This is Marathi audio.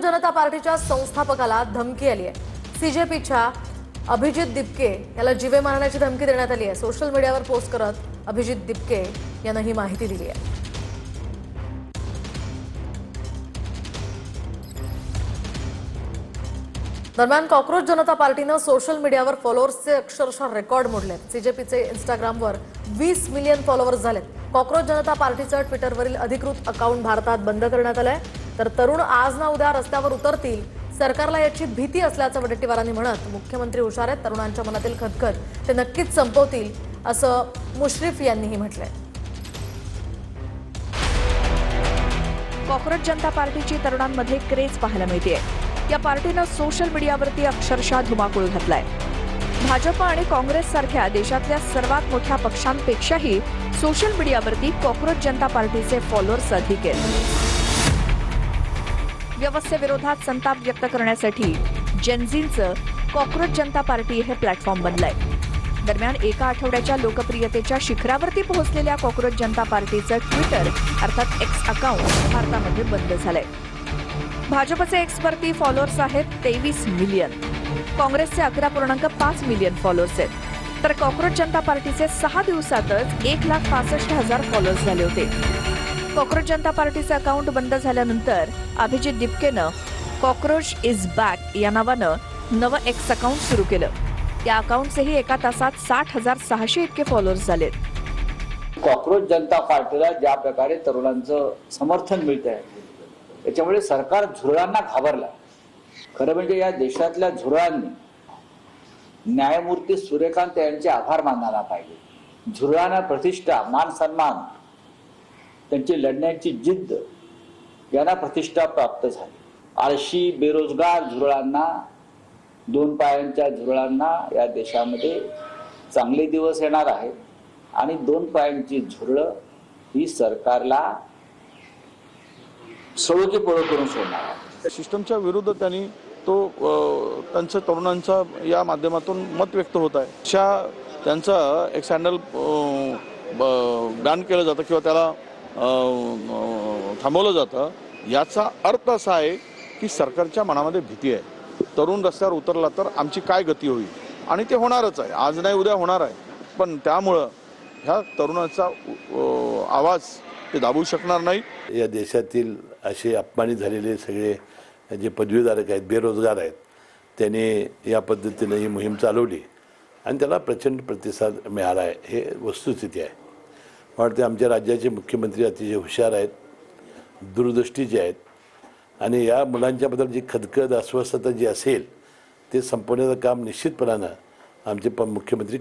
जनता पार्टीच्या संस्थापकाला धमकी आली आहे। सीजेपीच्या अभिजित दिपके याला जीवे मारण्याची धमकी देण्यात आली आहे। सोशल मीडियावर पोस्ट करत अभिजित दिपके यांनी ही माहिती दिली आहे। दरम्यान कॉकरोच जनता पार्टीने सोशल मीडियावर फॉलोअर्सचे अक्षरशः रेकॉर्ड मोडले। सीजेपीचे इंस्टाग्रामवर 20 मिलियन फॉलोअर्स झालेत। कॉकरोच जनता पार्टीचं ट्विटरवरील अधिकृत अकाउंट भारतात बंद करण्यात आलंय। तर तरुण आज ना उद्या रस्त्यावर उतरतील, सरकारला याची भीती असल्याचं वडेट्टीवारांनी म्हणत मुख्यमंत्री हुशार आहेत, तरुणांच्या मनातील खदखद ते नक्कीच संपवतील असं मुश्रीफ यांनीही म्हटलंय। कॉकरोच जनता पार्टीची तरुणांमध्ये क्रेज पाहायला मिळते। या पार्टीनं सोशल मीडियावरती अक्षरशः धुमाकूळ घातलाय। भाजप आणि काँग्रेस सारख्या देशातल्या सर्वात मोठ्या पक्षांपेक्षाही सोशल मीडियावरती कॉकरोच जनता पार्टीचे फॉलोअर्स अधिक आहेत। व्यवस्थेविरोधात संताप व्यक्त करण्यासाठी जेनझींचं कॉकरोच जनता पार्टी हे प्लॅटफॉर्म बनलंय। दरम्यान एका आठवड्याच्या लोकप्रियतेच्या शिखरावरती पोहोचलेल्या कॉकरोच जनता पार्टीचं ट्विटर अर्थात एक्स अकाउंट भारतामध्ये बंद झालंय। भाजपचे एक्सवरती फॉलोअर्स आहेत 23 मिलियन, काँग्रेसचे 11.5 मिलियन फॉलोअर्स आहेत, तर कॉकरोच जनता पार्टीचे 6 दिवसातच 1,65,000 फॉलोअर्स झाले होते। कॉकरोच जनता पार्टीचे अकाउंट बंद झाल्यानंतर अभिजित दिपकेनं कॉकरोच इज बॅक या नावानं नवं एक्स अकाउंट सुरू केलं। या अकाउंटचेही एका तासात 60,600 इतके फॉलोअर्स झालेत। कॉकरोच जनता पार्टीला ज्या प्रकारे तरुणांचं समर्थन मिळत आहे त्याच्यामुळे सरकार झुरळांना घाबरला। खरं म्हणजे या देशातल्या झुरळांनी न्यायमूर्ती सूर्यकांत यांचे आभार मानायला पाहिजे। झुरळांना प्रतिष्ठा, मान सन्मान, त्यांची लढण्याची जिद्द यांना प्रतिष्ठा प्राप्त झाली। आळशी बेरोजगार झुरळांना, दोन पायांच्या झुरळांना या देशामध्ये चांगले दिवस येणार आहेत आणि दोन पायांची झुरळं ही सरकारला सळोकी पळो करून सोडणार। सिस्टमच्या विरुद्ध त्यांनी त्यांचं तरुणांचा या माध्यमातून मत व्यक्त होत आहे। त्यांचा एक हँडल बॅन केलं जातं किंवा त्याला थांबवलं जातं। याचा अर्थ असा आहे की सरकारच्या मनामध्ये भीती आहे। तरुण रस्त्यावर उतरला तर आमची काय गती होईल, आणि ते होणारच आहे, आज नाही उद्या होणार आहे। पण त्यामुळं ह्या तरुणाचा आवाज ते दाबू शकणार नाही। या देशातील असे अपमानित झालेले सगळे जे पदवीधारक आहेत, बेरोजगार आहेत, त्यांनी या पद्धतीने ही मोहीम चालवली आणि त्याला प्रचंड प्रतिसाद मिळाला आहे, हे वस्तुस्थिती आहे। मला वाटते आमच्या राज्याचे मुख्यमंत्री अतिशय हुशार आहेत, दूरदृष्टीचे आहेत आणि या मुलांच्याबद्दल जी खदखद अस्वस्थता जी असेल ते संपवण्याचं काम निश्चितपणानं आमचे मुख्यमंत्री